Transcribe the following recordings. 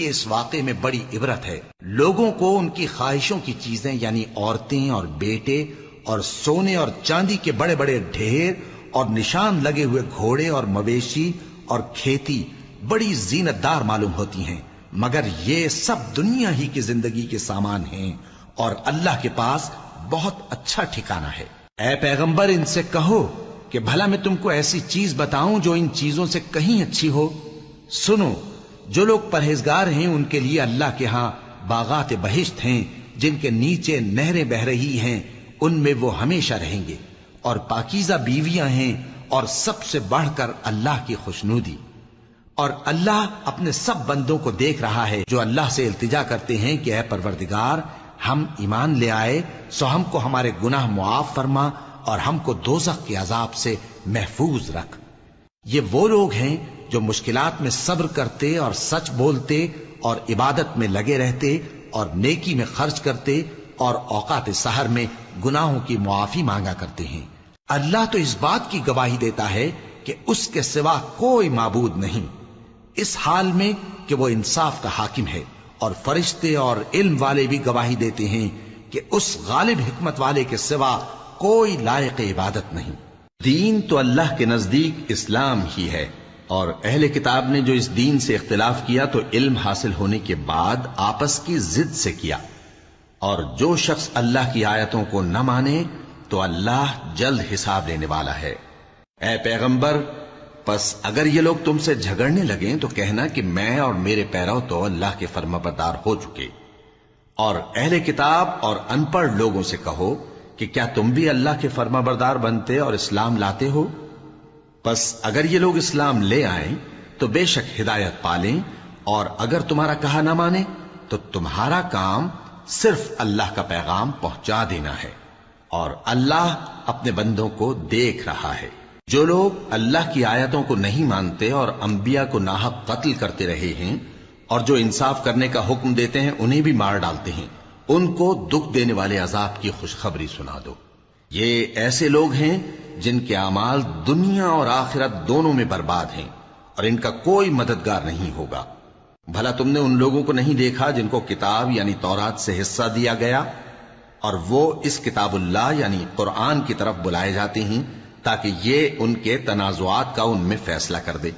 اس واقعے میں بڑی عبرت ہے۔ لوگوں کو ان کی خواہشوں کی چیزیں یعنی عورتیں اور بیٹے اور سونے اور چاندی کے بڑے بڑے ڈھیر اور نشان لگے ہوئے گھوڑے اور مویشی اور کھیتی بڑی زینت دار معلوم ہوتی ہیں، مگر یہ سب دنیا ہی کی زندگی کے سامان ہیں اور اللہ کے پاس بہت اچھا ٹھکانہ ہے۔ اے پیغمبر ان سے کہو کہ بھلا میں تم کو ایسی چیز بتاؤں جو ان چیزوں سے کہیں اچھی ہو؟ سنو، جو لوگ پرہیزگار ہیں ان کے لیے اللہ کے ہاں باغات بہشت ہیں جن کے نیچے نہریں بہ رہی ہیں، ان میں وہ ہمیشہ رہیں گے، اور پاکیزہ بیویاں ہیں، اور سب سے بڑھ کر اللہ کی خوشنودی۔ اور اللہ اپنے سب بندوں کو دیکھ رہا ہے جو اللہ سے التجا کرتے ہیں کہ اے پروردگار، ہم ایمان لے آئے سو ہم کو ہمارے گناہ معاف فرما اور ہم کو دوزخ کے عذاب سے محفوظ رکھ۔ یہ وہ لوگ ہیں جو مشکلات میں صبر کرتے اور سچ بولتے اور عبادت میں لگے رہتے اور نیکی میں خرچ کرتے اور اوقات سحر میں گناہوں کی معافی مانگا کرتے ہیں۔ اللہ تو اس بات کی گواہی دیتا ہے کہ اس کے سوا کوئی معبود نہیں، اس حال میں کہ وہ انصاف کا حاکم ہے، اور فرشتے اور علم والے بھی گواہی دیتے ہیں کہ اس غالب حکمت والے کے سوا کوئی لائق عبادت نہیں۔ دین تو اللہ کے نزدیک اسلام ہی ہے، اور اہل کتاب نے جو اس دین سے اختلاف کیا تو علم حاصل ہونے کے بعد آپس کی ضد سے کیا، اور جو شخص اللہ کی آیتوں کو نہ مانے تو اللہ جلد حساب لینے والا ہے۔ اے پیغمبر، پس اگر یہ لوگ تم سے جھگڑنے لگیں تو کہنا کہ میں اور میرے پیرو تو اللہ کے فرمانبردار ہو چکے، اور اہل کتاب اور ان پڑھ لوگوں سے کہو کہ کیا تم بھی اللہ کے فرمانبردار بنتے اور اسلام لاتے ہو؟ پس اگر یہ لوگ اسلام لے آئیں تو بے شک ہدایت پالیں، اور اگر تمہارا کہا نہ مانے تو تمہارا کام صرف اللہ کا پیغام پہنچا دینا ہے، اور اللہ اپنے بندوں کو دیکھ رہا ہے۔ جو لوگ اللہ کی آیتوں کو نہیں مانتے اور انبیاء کو ناحق قتل کرتے رہے ہیں اور جو انصاف کرنے کا حکم دیتے ہیں انہیں بھی مار ڈالتے ہیں، ان کو دکھ دینے والے عذاب کی خوشخبری سنا دو۔ یہ ایسے لوگ ہیں جن کے اعمال دنیا اور آخرت دونوں میں برباد ہیں، اور ان کا کوئی مددگار نہیں ہوگا۔ بھلا تم نے ان لوگوں کو نہیں دیکھا جن کو کتاب یعنی تورات سے حصہ دیا گیا، اور وہ اس کتاب اللہ یعنی قرآن کی طرف بلائے جاتے ہیں تاکہ یہ ان کے تنازعات کا ان میں فیصلہ کر دے،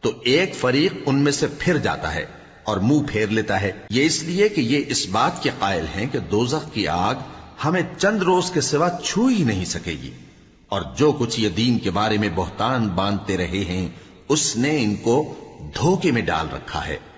تو ایک فریق ان میں سے پھر جاتا ہے اور منہ پھیر لیتا ہے، یہ اس لیے کہ یہ اس بات کے قائل ہیں کہ دوزخ کی آگ ہمیں چند روز کے سوا چھو ہی نہیں سکے گی، اور جو کچھ یہ دین کے بارے میں بہتان باندھتے رہے ہیں اس نے ان کو دھوکے میں ڈال رکھا ہے۔